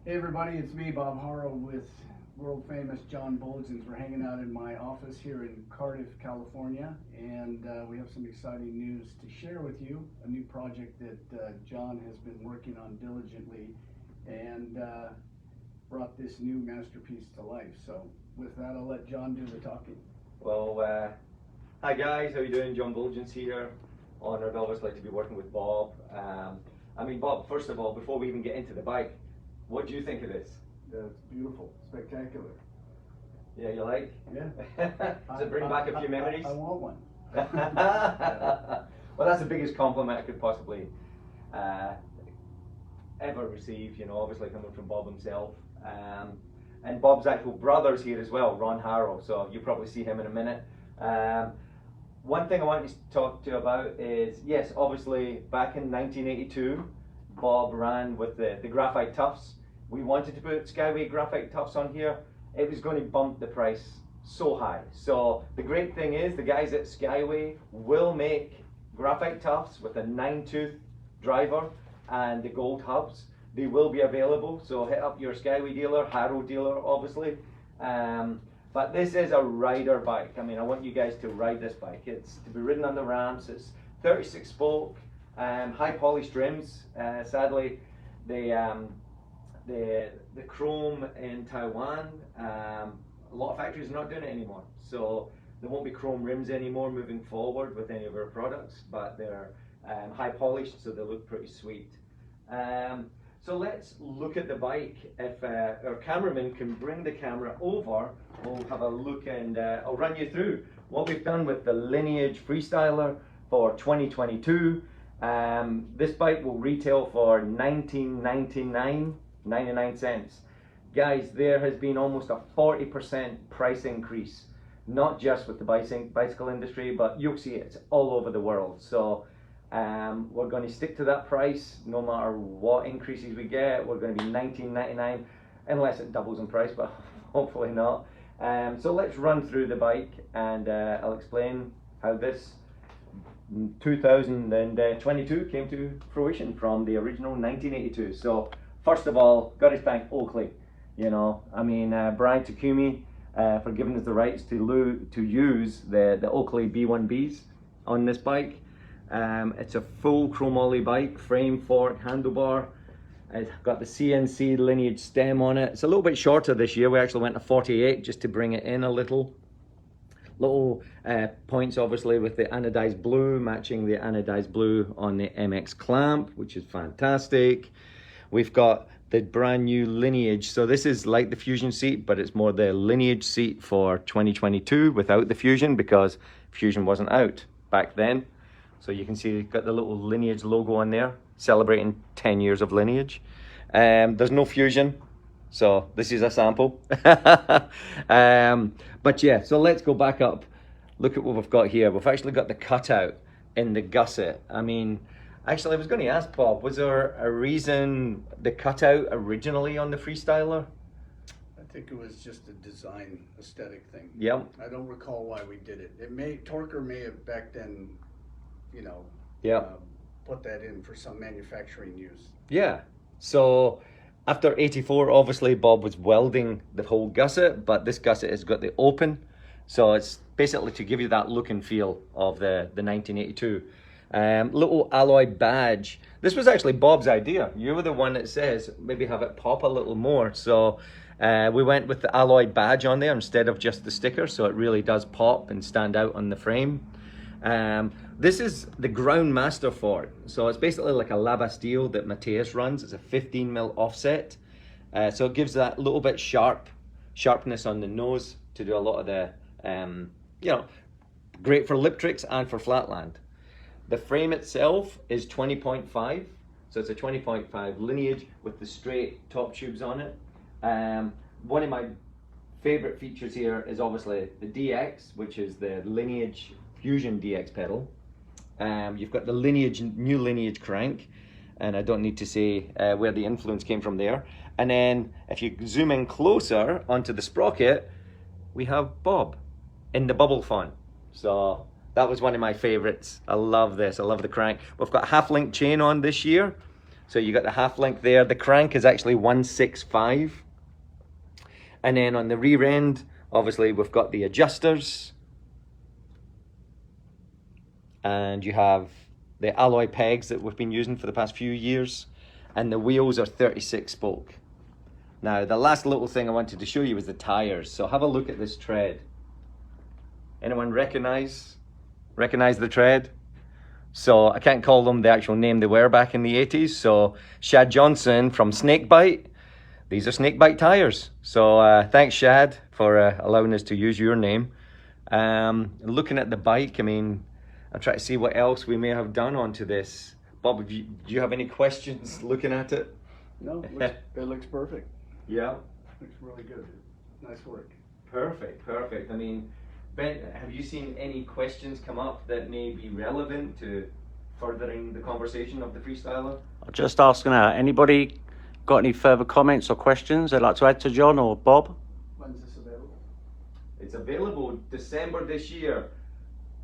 Hey everybody, it's me, Bob Haro, with world famous John Büültjens. We're hanging out in my office here in Cardiff, California, and we have some exciting news to share with you. A new project that John has been working on diligently and brought this new masterpiece to life. So with that, I'll let John do the talking. Well, hi guys, how you doing? John Büültjens here. Honored obviously to be working with Bob. I mean, Bob, first of all, before we even get into the bike, what do you think of this? That's beautiful, spectacular. Yeah, you like? Yeah. Does it bring back a few memories? I want one. Well, that's the biggest compliment I could possibly ever receive, you know, obviously coming from Bob himself. And Bob's actual brother's here as well, Ron Haro, so you'll probably see him in a minute. One thing I want to talk to you about is, yes, obviously back in 1982, Bob ran with the graphite tufts. We wanted to put Skyway graphite tufts on here. It was going to bump the price so high. So the great thing is the guys at Skyway will make graphite tufts with a 9-tooth driver and the gold hubs. They will be available, so hit up your Skyway dealer, Haro dealer obviously. But this is a rider bike. I mean, I want you guys to ride this bike. It's to be ridden on the ramps. It's 36 spoke, high polished rims. Sadly, the chrome in Taiwan, a lot of factories are not doing it anymore. So there won't be chrome rims anymore moving forward with any of our products, but they're high polished, so they look pretty sweet. So let's look at the bike. If our cameraman can bring the camera over, we'll have a look and I'll run you through what we've done with the Lineage Freestyler for 2022. This bike will retail for $19.99. Guys, there has been almost a 40% price increase, not just with the bicycle industry, but you'll see it's all over the world. So we're going to stick to that price no matter what increases we get. We're going to be $19.99 unless it doubles in price, but hopefully not. So let's run through the bike and I'll explain how this 2022 came to fruition from the original 1982. So first of all, got to thank Oakley. You know, I mean, Brian Takumi for giving us the rights to use the Oakley B1Bs on this bike. It's a full chromoly bike, frame, fork, handlebar. It's got the CNC Lineage stem on it. It's a little bit shorter this year. We actually went to 48 just to bring it in a little. Little points obviously with the anodized blue, matching the anodized blue on the MX clamp, which is fantastic. We've got the brand new Lineage. So this is like the Fusion seat, but it's more the Lineage seat for 2022 without the Fusion, because Fusion wasn't out back then. So you can see you've got the little Lineage logo on there, celebrating 10 years of Lineage. There's no Fusion, so this is a sample. But yeah, so let's go back up. Look at what we've got here. We've actually got the cutout in the gusset. I mean, actually I was going to ask Bob, was there a reason the cutout originally on the Freestyler? I think it was just a design aesthetic thing. Yeah. I don't recall why we did it. Torker may have back then, you know, put that in for some manufacturing use. Yeah. So after 84, obviously Bob was welding the whole gusset, but this gusset has got the open. So it's basically to give you that look and feel of the 1982. Little alloy badge. This was actually Bob's idea. You were the one that says maybe have it pop a little more. So we went with the alloy badge on there instead of just the sticker, so it really does pop and stand out on the frame. This is the ground master for it. So it's basically like a lava steel that Mateus runs. It's a 15mm offset. So it gives that little bit sharpness on the nose to do a lot of the, you know, great for lip tricks and for flatland. The frame itself is 20.5. So it's a 20.5 Lineage with the straight top tubes on it. One of my favorite features here is obviously the DX, which is the Lineage Fusion DX pedal. You've got the new Lineage crank, and I don't need to say where the influence came from there. And then if you zoom in closer onto the sprocket, we have Bob in the bubble font. So that was one of my favorites. I love this. I love the crank. We've got half link chain on this year. So you got the half length there. The crank is actually 165. And then on the rear end, obviously we've got the adjusters. And you have the alloy pegs that we've been using for the past few years. And the wheels are 36 spoke. Now, the last little thing I wanted to show you was the tires. So have a look at this tread. Anyone recognize the tread? So I can't call them the actual name they were back in the 80s. So Shad Johnson from Snakebite. These are Snakebite tires. So thanks, Shad, for allowing us to use your name. Looking at the bike, I mean, I'm trying to see what else we may have done onto this. Bob, do you have any questions looking at it? No, it looks perfect. Yeah. Looks really good. Nice work. Perfect, perfect. I mean, Ben, have you seen any questions come up that may be relevant to furthering the conversation of the freestyler? I'll just asking out, anybody got any further comments or questions they'd like to add to John or Bob? When's this available? It's available December this year,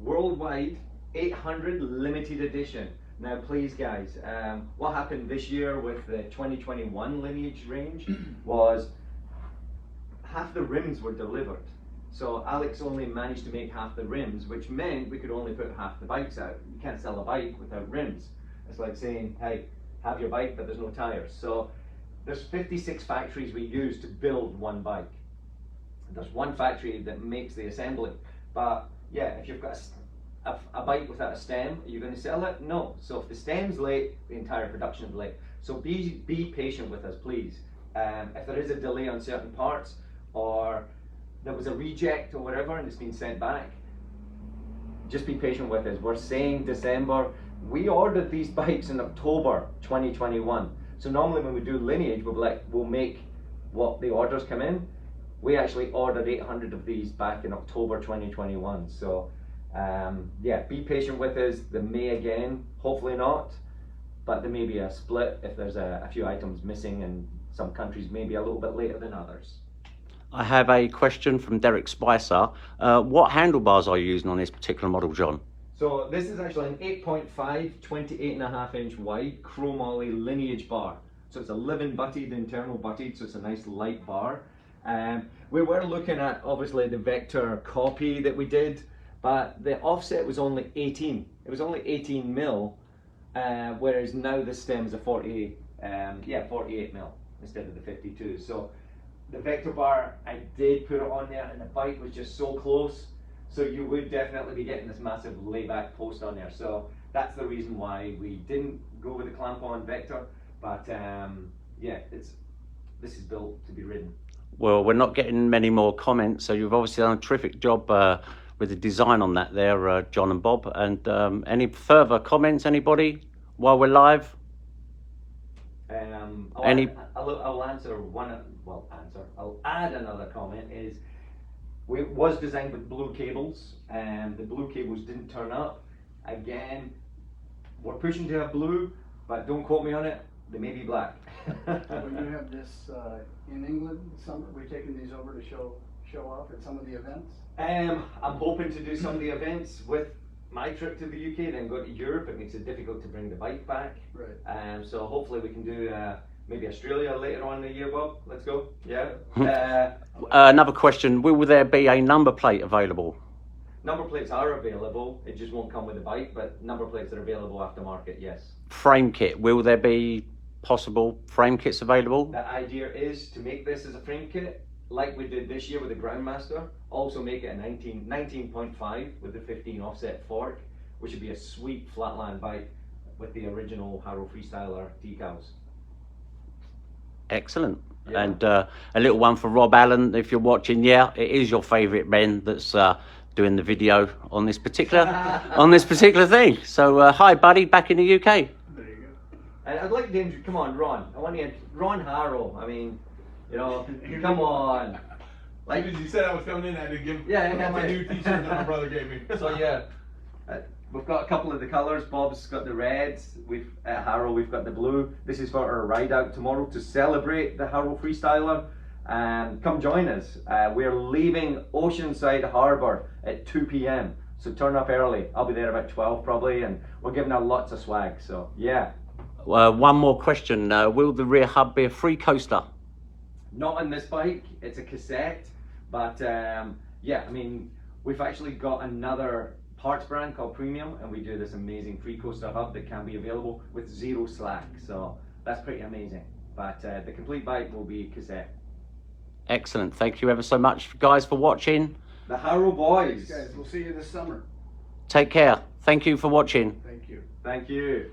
worldwide, 800 limited edition. Now please guys, what happened this year with the 2021 Lineage range was half the rims were delivered. So Alex only managed to make half the rims, which meant we could only put half the bikes out. You can't sell a bike without rims. It's like saying, hey, have your bike, but there's no tires. So there's 56 factories we use to build one bike. There's one factory that makes the assembly. But yeah, if you've got a bike without a stem, are you going to sell it? No. So if the stem's late, the entire production is late. So be patient with us, please. If there is a delay on certain parts, or there was a reject or whatever and it's been sent back, just be patient with us. We're saying December. We ordered these bikes in October 2021. So normally when we do Lineage, we'll make what the orders come in. We actually ordered 800 of these back in October 2021. So yeah, be patient with us. There may again, hopefully not, but there may be a split if there's a few items missing, and some countries may be a little bit later than others. I have a question from Derek Spicer. What handlebars are you using on this particular model, John? So this is actually an 8.5, 28.5 inch wide chromoly Lineage bar. So it's a living butted, internal butted, so it's a nice light bar. We were looking at obviously the vector copy that we did, but the offset was only 18. It was only 18 mil, whereas now this stem's a 48 mil instead of the 52. So the vector bar, I did put it on there, and the bike was just so close. So you would definitely be getting this massive layback post on there. So that's the reason why we didn't go with the clamp-on vector. But yeah, this is built to be ridden. Well, we're not getting many more comments, so you've obviously done a terrific job with the design on that there, John and Bob. And any further comments, anybody, while we're live? I'll answer one. Well, I'll add another comment. It was designed with blue cables, and the blue cables didn't turn up. Again, we're pushing to have blue, but don't quote me on it. They may be black. When you have this in England this summer, we're taking these over to show off at some of the events. I'm hoping to do some of the events with my trip to the UK, then go to Europe. It makes it difficult to bring the bike back. Right. So hopefully we can do maybe Australia later on in the year, Bob. Let's go. Yeah. Another question, will there be a number plate available? Number plates are available. It just won't come with the bike, but number plates are available aftermarket, yes. Frame kit, will there be possible frame kits available? The idea is to make this as a frame kit, like we did this year with the Grandmaster. Also make it a 19.5 with the 15 offset fork, which would be a sweet flatland bike with the original Haro Freestyler decals. Excellent. Yeah. And a little one for Rob Allen, if you're watching. Yeah, it is your favourite Ben that's doing the video on this particular thing. So hi buddy, back in the UK. There you go. And I'd like to come on, Ron. I want to get Ron Haro. I mean, you know, come on. Like as you said, I was coming in, I had to give my new T-shirt that my brother gave me. So yeah, we've got a couple of the colours. Bob's got the reds. At Haro we've got the blue. This is for our ride out tomorrow to celebrate the Haro Freestyler. Come join us. We're leaving Oceanside Harbour at 2 p.m. So turn up early. I'll be there about 12 probably, and we're giving out lots of swag. So yeah. One more question. Will the rear hub be a free coaster? Not on this bike, it's a cassette, but yeah, I mean, we've actually got another parts brand called Premium, and we do this amazing free coaster hub that can be available with 0 slack, so that's pretty amazing. But the complete bike will be cassette. Excellent. Thank you ever so much, guys, for watching. The Haro boys. Guys, we'll see you this summer. Take care. Thank you for watching. Thank you. Thank you.